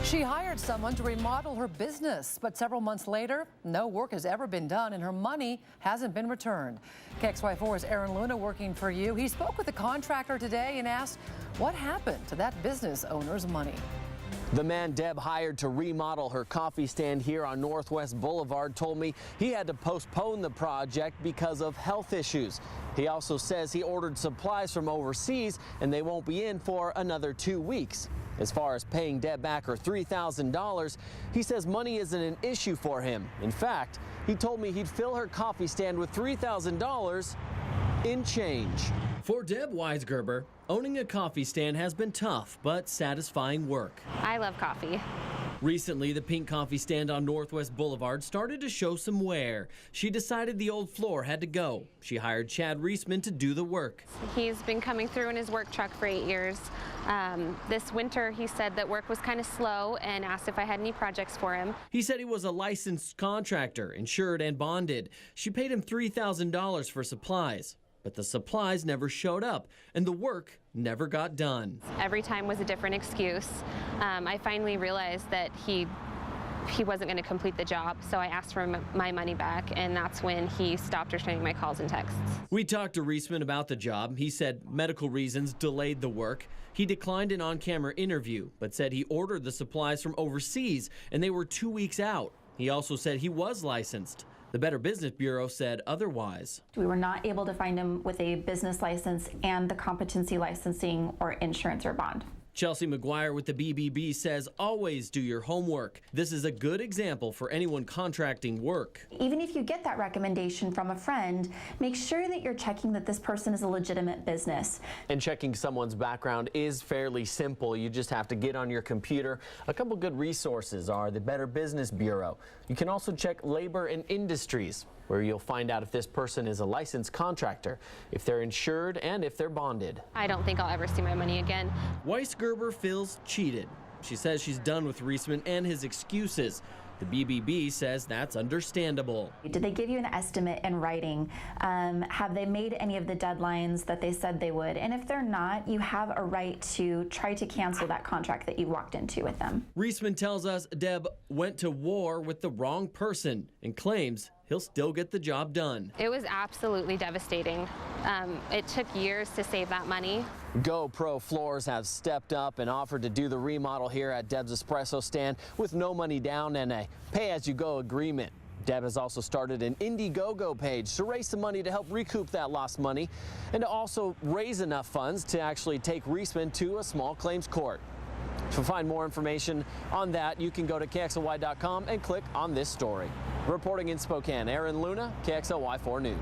She hired someone to remodel her business, but several months later, no work has ever been done and her money hasn't been returned. KXY4's Aaron Luna working for you. He spoke with the contractor today and asked what happened to that business owner's money. The man Deb hired to remodel her coffee stand here on Northwest Boulevard told me he had to postpone the project because of health issues. He also says he ordered supplies from overseas and they won't be in for another 2 weeks. As far as paying Deb back her $3,000, he says money isn't an issue for him. In fact, he told me he'd fill her coffee stand with $3,000 in change. For Deb Weisgerber, owning a coffee stand has been tough but satisfying work. I love coffee. Recently, the pink coffee stand on Northwest Boulevard started to show some wear. She decided the old floor had to go. She hired Chad Reisman to do the work. He's been coming through in his work truck for 8 years. This winter, he said that work was kind of slow and asked if I had any projects for him. He said he was a licensed contractor, insured and bonded. She paid him $3,000 for supplies. But the supplies never showed up, and the work never got done. Every time was a different excuse. I finally realized that he wasn't going to complete the job, so I asked for my money back, and that's when he stopped returning my calls and texts. We talked to Reisman about the job. He said medical reasons delayed the work. He declined an on-camera interview, but said he ordered the supplies from overseas, and they were 2 weeks out. He also said he was licensed. The Better Business Bureau said otherwise. We were not able to find him with a business license and the competency licensing or insurance or bond. Chelsea McGuire with the BBB says always do your homework. This is a good example for anyone contracting work. Even if you get that recommendation from a friend, make sure that you're checking that this person is a legitimate business. And checking someone's background is fairly simple. You just have to get on your computer. A couple good resources are the Better Business Bureau. You can also check Labor and Industries, where you'll find out if this person is a licensed contractor, if they're insured, and if they're bonded. I don't think I'll ever see my money again. Weisgerber feels cheated. She says she's done with Reisman and his excuses. The BBB says that's understandable. Did they give you an estimate in writing? Have they made any of the deadlines that they said they would? And if they're not, you have a right to try to cancel that contract that you walked into with them. Reisman tells us Deb went to war with the wrong person and claims he'll still get the job done. It was absolutely devastating. It took years to save that money. GoPro Floors have stepped up and offered to do the remodel here at Deb's Espresso stand with no money down and a pay-as-you-go agreement. Deb has also started an Indiegogo page to raise some money to help recoup that lost money and to also raise enough funds to actually take Reisman to a small claims court. To find more information on that, you can go to KXLY.com and click on this story. Reporting in Spokane, Aaron Luna, KXLY4 News.